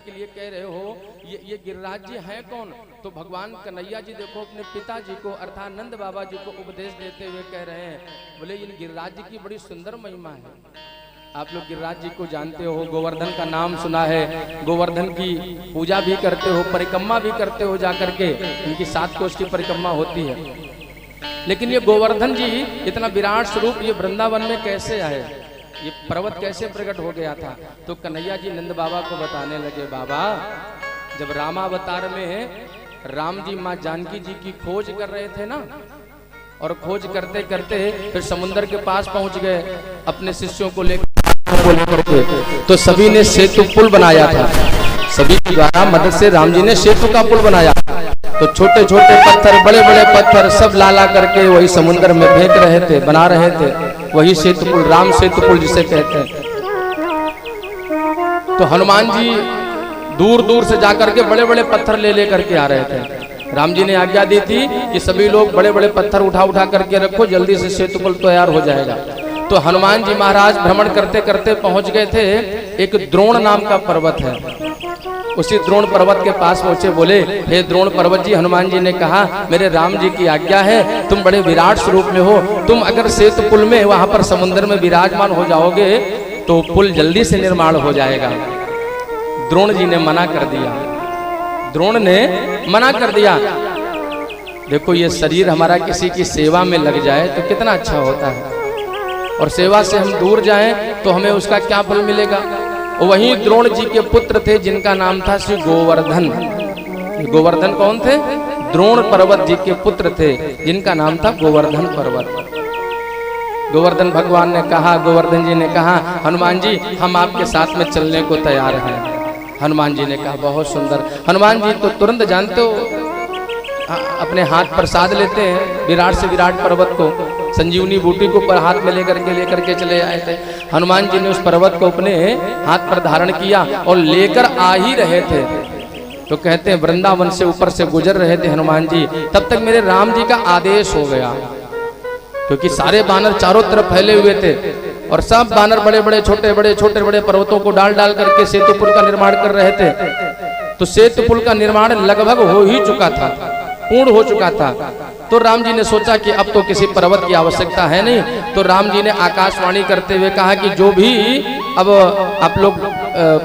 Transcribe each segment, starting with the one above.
के लिए कह रहे हो ये गिरिराज जी हैं कौन? तो भगवान कन्हैया जी देखो अपने पिताजी को अर्थात नंद बाबा जी को उपदेश देते हुए कह रहे हैं, बोले इन गिरिराज जी की बड़ी सुंदर महिमा है। आप लोग गिरिराज जी को जानते हो, गोवर्धन का नाम सुना है, गोवर्धन की पूजा भी करते हो, परिक्रमा भी करते हो, जाकर के इनकी 7 कोस की परिक्रमा होती है। लेकिन ये गोवर्धन जी इतना विराट स्वरूप ये वृंदावन में कैसे आए, ये पर्वत कैसे प्रकट हो गया था? तो कन्हैया जी नंद बाबा को बताने लगे, बाबा जब रामावतार में राम जी माँ जानकी जी की खोज कर रहे थे ना, और खोज करते करते फिर समुद्र के पास पहुंच गए अपने शिष्यों को लेकर के, तो सभी ने सेतु पुल बनाया था, सभी के द्वारा मदद से राम जी ने सेतु का पुल बनाया। तो छोटे छोटे पत्थर बड़े बड़े पत्थर सब लाला करके वही समुद्र में फेंक रहे थे, बना रहे थे, वही सेतु पुल, राम सेतु पुल जिसे कहते हैं। तो हनुमान जी दूर दूर से जाकर के बड़े बड़े पत्थर ले ले करके आ रहे थे। राम जी ने आज्ञा दी थी कि सभी लोग बड़े बड़े पत्थर उठा उठा करके रखो, जल्दी से सेतु पुल तैयार हो जाएगा। तो हनुमान जी महाराज भ्रमण करते करते पहुंच गए थे, एक द्रोण नाम का पर्वत है, उसी द्रोण पर्वत के पास पहुंचे, बोले हे द्रोण पर्वत जी, हनुमान जी ने कहा मेरे राम जी की आज्ञा है, तुम बड़े विराट स्वरूप में हो, तुम अगर सेतु पुल में वहां पर समुद्र में विराजमान हो जाओगे तो पुल जल्दी से निर्माण हो जाएगा। द्रोण जी ने मना कर दिया, द्रोण ने मना कर दिया। देखो ये शरीर हमारा किसी की सेवा में लग जाए तो कितना अच्छा होता है, और सेवा से हम दूर जाएं तो हमें उसका क्या फल मिलेगा। वहीं द्रोण जी के पुत्र थे जिनका नाम था श्री गोवर्धन। गोवर्धन कौन थे? द्रोण पर्वत जी के पुत्र थे जिनका नाम था गोवर्धन पर्वत। गोवर्धन भगवान ने कहा, गोवर्धन जी ने कहा हनुमान जी हम आपके साथ में चलने को तैयार हैं। हनुमान जी ने कहा बहुत सुंदर। हनुमान जी तो तुरंत जानते हो अपने हाथ प्रसाद लेते हैं, विराट से विराट पर्वत को संजीवनी बूटी को पर हाथ में लेकर के चले आए थे। हनुमान जी ने उस पर्वत को अपने हाथ पर धारण किया और लेकर आ ही रहे थे, तो कहते हैं वृंदावन से ऊपर से गुजर रहे थे हनुमान जी, तब तक मेरे राम जी का आदेश हो गया, क्योंकि सारे बानर चारों तरफ फैले हुए थे और सब बानर बड़े बड़े पर्वतों को डाल डाल करके सेतु पुल का निर्माण कर रहे थे। तो सेतु पुल का निर्माण लगभग हो ही चुका था, पूर्ण हो चुका था। तो राम जी ने सोचा कि अब तो किसी पर्वत की आवश्यकता है नहीं, तो राम जी ने आकाशवाणी करते हुए कहा कि जो भी अब आप लोग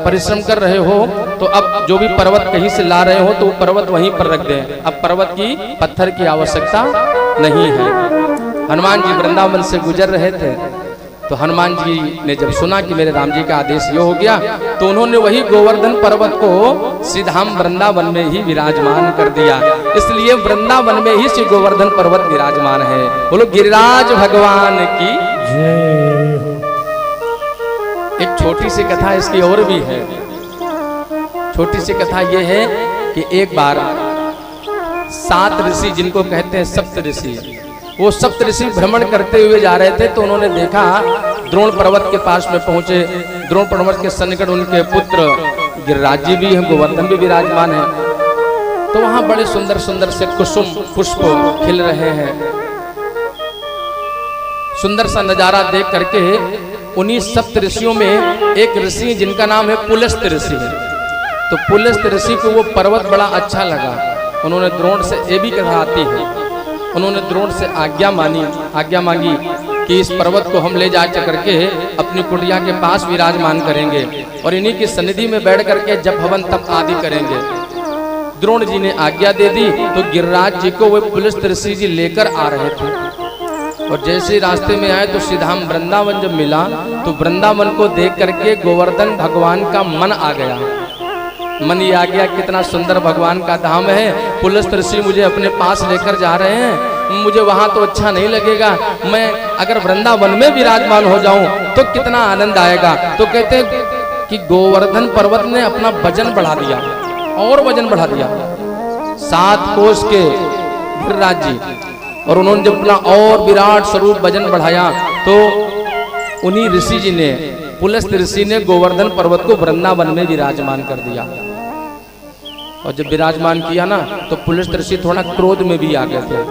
परिश्रम कर रहे हो, तो अब जो भी पर्वत कहीं से ला रहे हो तो वो पर्वत वहीं पर रख दें, अब पर्वत की पत्थर की आवश्यकता नहीं है। हनुमान जी वृंदावन से गुजर रहे थे, तो हनुमान जी ने जब सुना कि मेरे राम जी का आदेश ये हो गया, तो उन्होंने वही गोवर्धन पर्वत को सीधाम वृंदावन में ही विराजमान कर दिया। इसलिए वृंदावन में ही श्री गोवर्धन पर्वत विराजमान है। बोलो गिरिराज भगवान की जय हो। एक छोटी सी कथा इसकी और भी है। छोटी सी कथा ये है कि एक बार 7 ऋषि, जिनको कहते हैं सप्त ऋषि, वो सप्त ऋषि भ्रमण करते हुए जा रहे थे, तो उन्होंने देखा द्रोण पर्वत के पास में पहुंचे। द्रोण पर्वत के सन्निकट उनके पुत्र गिरिराज जी भी हैं, गोवर्धन भी विराजमान है। तो वहां बड़े सुंदर सुंदर से कुसुम पुष्प खिल रहे हैं। सुंदर सा नजारा देख करके उन्हीं सप्त ऋषियों में एक ऋषि जिनका नाम है पुलस्त ऋषि है। तो पुलस्त ऋषि को वो पर्वत बड़ा अच्छा लगा। उन्होंने द्रोण से, ये भी कथा आती है, उन्होंने द्रोण से आज्ञा मांगी कि इस पर्वत को हम ले जा करके अपनी कुटिया के पास विराजमान करेंगे और इन्हीं की सन्निधि में बैठ करके जब हवन तप आदि करेंगे। द्रोण जी ने आज्ञा दे दी, तो गिरिराज जी को वो पुलस्त ऋषि जी लेकर आ रहे थे, और जैसे रास्ते में आए तो सीधाम वृंदावन जब मिला, तो वृंदावन को देख करके गोवर्धन भगवान का मन आ गया। मन ये आ गया कितना सुंदर भगवान का धाम है, पुलस्त ऋषि मुझे अपने पास लेकर जा रहे हैं, मुझे वहां तो अच्छा नहीं लगेगा, मैं अगर वृंदावन में विराजमान हो जाऊं तो कितना आनंद आएगा। तो कहते हैं कि गोवर्धन पर्वत ने अपना वजन बढ़ा दिया, और वजन बढ़ा दिया 7 कोस के गिरिराज जी, और उन्होंने जब अपना और विराट स्वरूप वजन बढ़ाया, तो उन्हीं ऋषि जी ने, पुलस्त ऋषि ने गोवर्धन पर्वत को वृंदावन में विराजमान कर दिया। और जब विराजमान किया ना, तो पुलस्त ऋषि थोड़ा क्रोध में भी आ गए थे।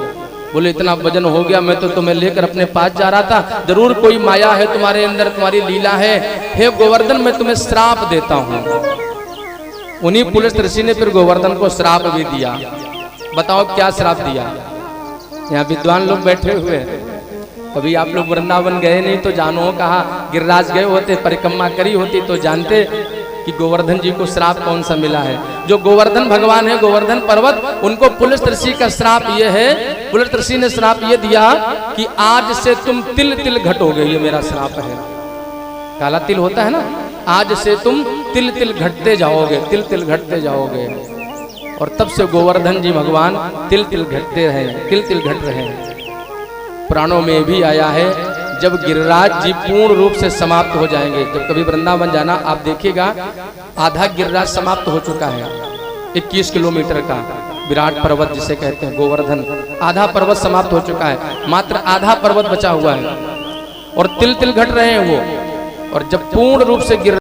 बोले इतना वजन हो गया, मैं तो तुम्हें लेकर अपने पास जा रहा था, जरूर कोई माया है तुम्हारे अंदर, तुम्हारी लीला है। हे गोवर्धन मैं तुम्हें श्राप देता हूँ। उन्हीं पुलिस ऋषि ने फिर गोवर्धन को श्राप भी दिया। बताओ क्या श्राप दिया? यहाँ विद्वान लोग बैठे हुए हैं, कभी आप लोग वृंदावन गए नहीं तो जानो, कहा गिरिराज गए होते, परिक्रमा करी होती तो जानते कि गोवर्धन जी को श्राप कौन सा मिला है। जो गोवर्धन भगवान है, गोवर्धन पर्वत, उनको पुलिस ऋषि का श्राप ये है, पुलिस ऋषि ने श्राप ये दिया कि आज से तुम तिल तिल घटोगे। ये मेरा श्राप है। काला तिल होता है ना, आज से तुम तिल तिल घटते जाओगे, तिल तिल घटते जाओगे। और तब से गोवर्धन जी भगवान तिल तिल घटते रहे, तिल तिल घट रहे हैं। पुराणों में भी आया है, जब गिरिराज जी पूर्ण रूप से समाप्त हो जाएंगे, जब कभी वृंदावन जाना आप देखिएगा, आधा गिरिराज समाप्त हो चुका है। 21 किलोमीटर का विराट पर्वत जिसे कहते हैं गोवर्धन, आधा पर्वत समाप्त हो चुका है, मात्र आधा पर्वत बचा हुआ है और तिल तिल घट रहे हैं वो। और जब पूर्ण रूप से गिर